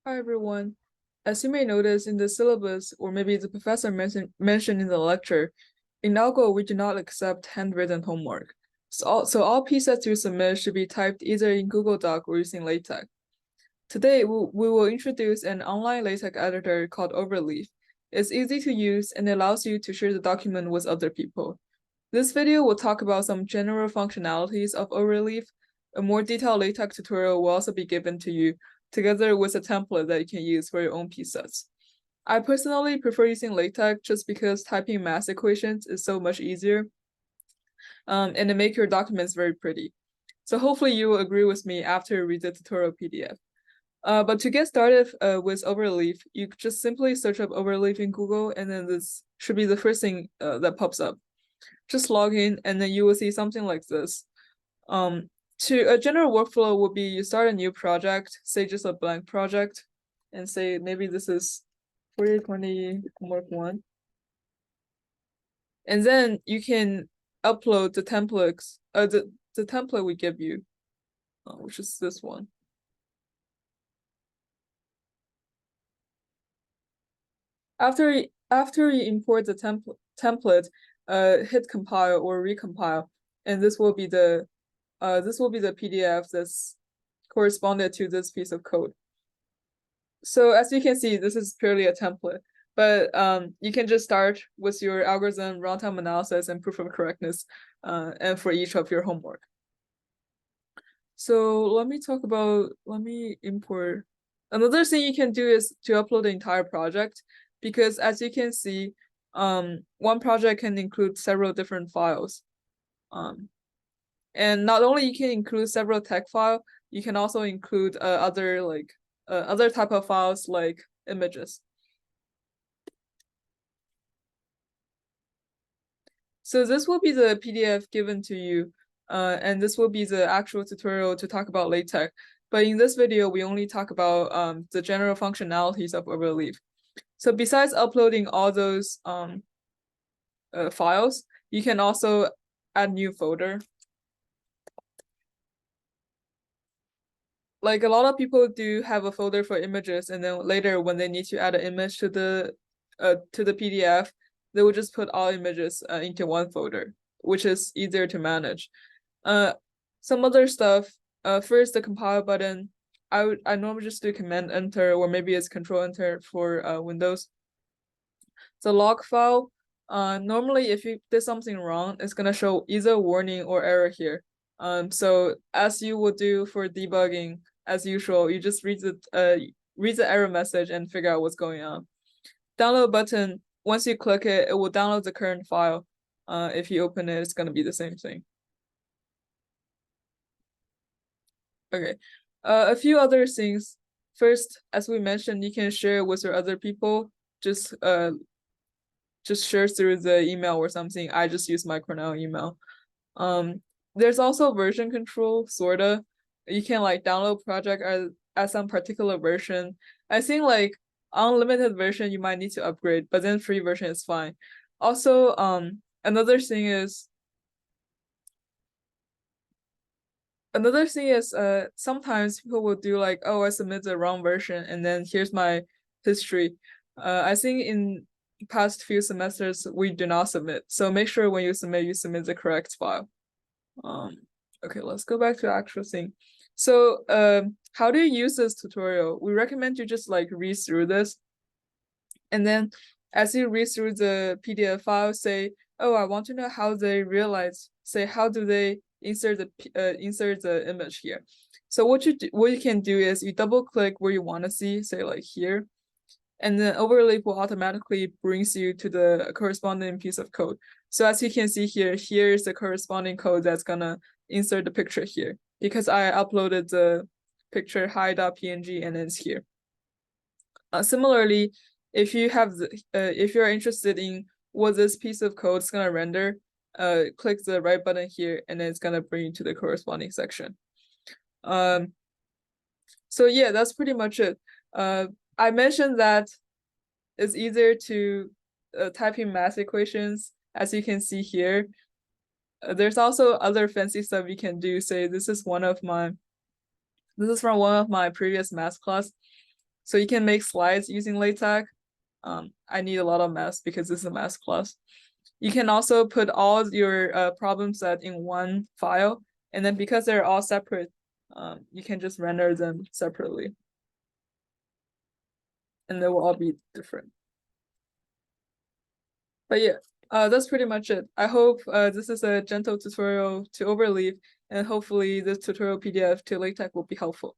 Hi everyone. As you may notice in the syllabus, or maybe the professor mentioned in the lecture, in Algo we do not accept handwritten homework. So all pieces you submit should be typed either in Google Doc or using LaTeX. Today we will introduce an online LaTeX editor called Overleaf. It's easy to use and allows you to share the document with other people. This video will talk about some general functionalities of Overleaf. A more detailed LaTeX tutorial will also be given to you, together with a template that you can use for your own pieces. I personally prefer using LaTeX just because typing math equations is so much easier, and it makes your documents very pretty. So hopefully you will agree with me after you read the tutorial PDF. But to get started with Overleaf, you just simply search up Overleaf in Google, and then this should be the first thing that pops up. Just log in, and then you will see something like this. To a general workflow would be you start a new project, say just a blank project, and say maybe this is 4020 homework 1. And then you can upload the templates, the template we give you, which is this one. After you import the template, hit compile or recompile, and this will be the PDF that's corresponded to this piece of code. So as you can see, this is purely a template, but you can just start with your algorithm, runtime analysis, and proof of correctness, and for each of your homework. So let me import. Another thing you can do is to upload the entire project, because as you can see, one project can include several different files. And not only you can include several text files, you can also include other type of files like images. So this will be the PDF given to you, and this will be the actual tutorial to talk about LaTeX. But in this video, we only talk about the general functionalities of Overleaf. So besides uploading all those files, you can also add new folder. Like a lot of people do have a folder for images, and then later when they need to add an image to the PDF, they will just put all images into one folder, which is easier to manage. Some other stuff. First, the compile button. I normally just do Command Enter, or maybe it's Control Enter for Windows. The log file. Normally if you did something wrong, it's gonna show either warning or error here. So as you would do for debugging, as usual, you just read the error message and figure out what's going on. Download button. Once you click it, it will download the current file. If you open it, it's gonna be the same thing. Okay. A few other things. First, as we mentioned, you can share with your other people. Just share through the email or something. I just use my Cornell email. There's also version control, sorta. You can like download project as some particular version. I think like unlimited version you might need to upgrade, but then free version is fine. Also, another thing is sometimes people will do like, oh, I submit the wrong version and then here's my history. I think in past few semesters we do not submit. So make sure when you submit the correct file. Okay, let's go back to the actual thing. So how do you use this tutorial? We recommend you just like read through this. And then as you read through the PDF file, say, oh, I want to know how they realize, say, how do they insert the image here? So what you can do is you double click where you want to see, say like here, and then Overleaf will automatically brings you to the corresponding piece of code. So as you can see here, here's the corresponding code that's gonna insert the picture here, because I uploaded the picture hi.png and it's here. Similarly, if you're interested in what this piece of code is gonna render, click the right button here, and then it's gonna bring you to the corresponding section. So yeah, that's pretty much it. I mentioned that it's easier to type in math equations, as you can see here. There's also other fancy stuff you can do. Say this is from one of my previous math class. So you can make slides using LaTeX. I need a lot of math because this is a math class. You can also put all your problem set in one file, and then because they're all separate, you can just render them separately. And they will all be different. But yeah, that's pretty much it. I hope this is a gentle tutorial to Overleaf, and hopefully this tutorial PDF to LaTeX will be helpful.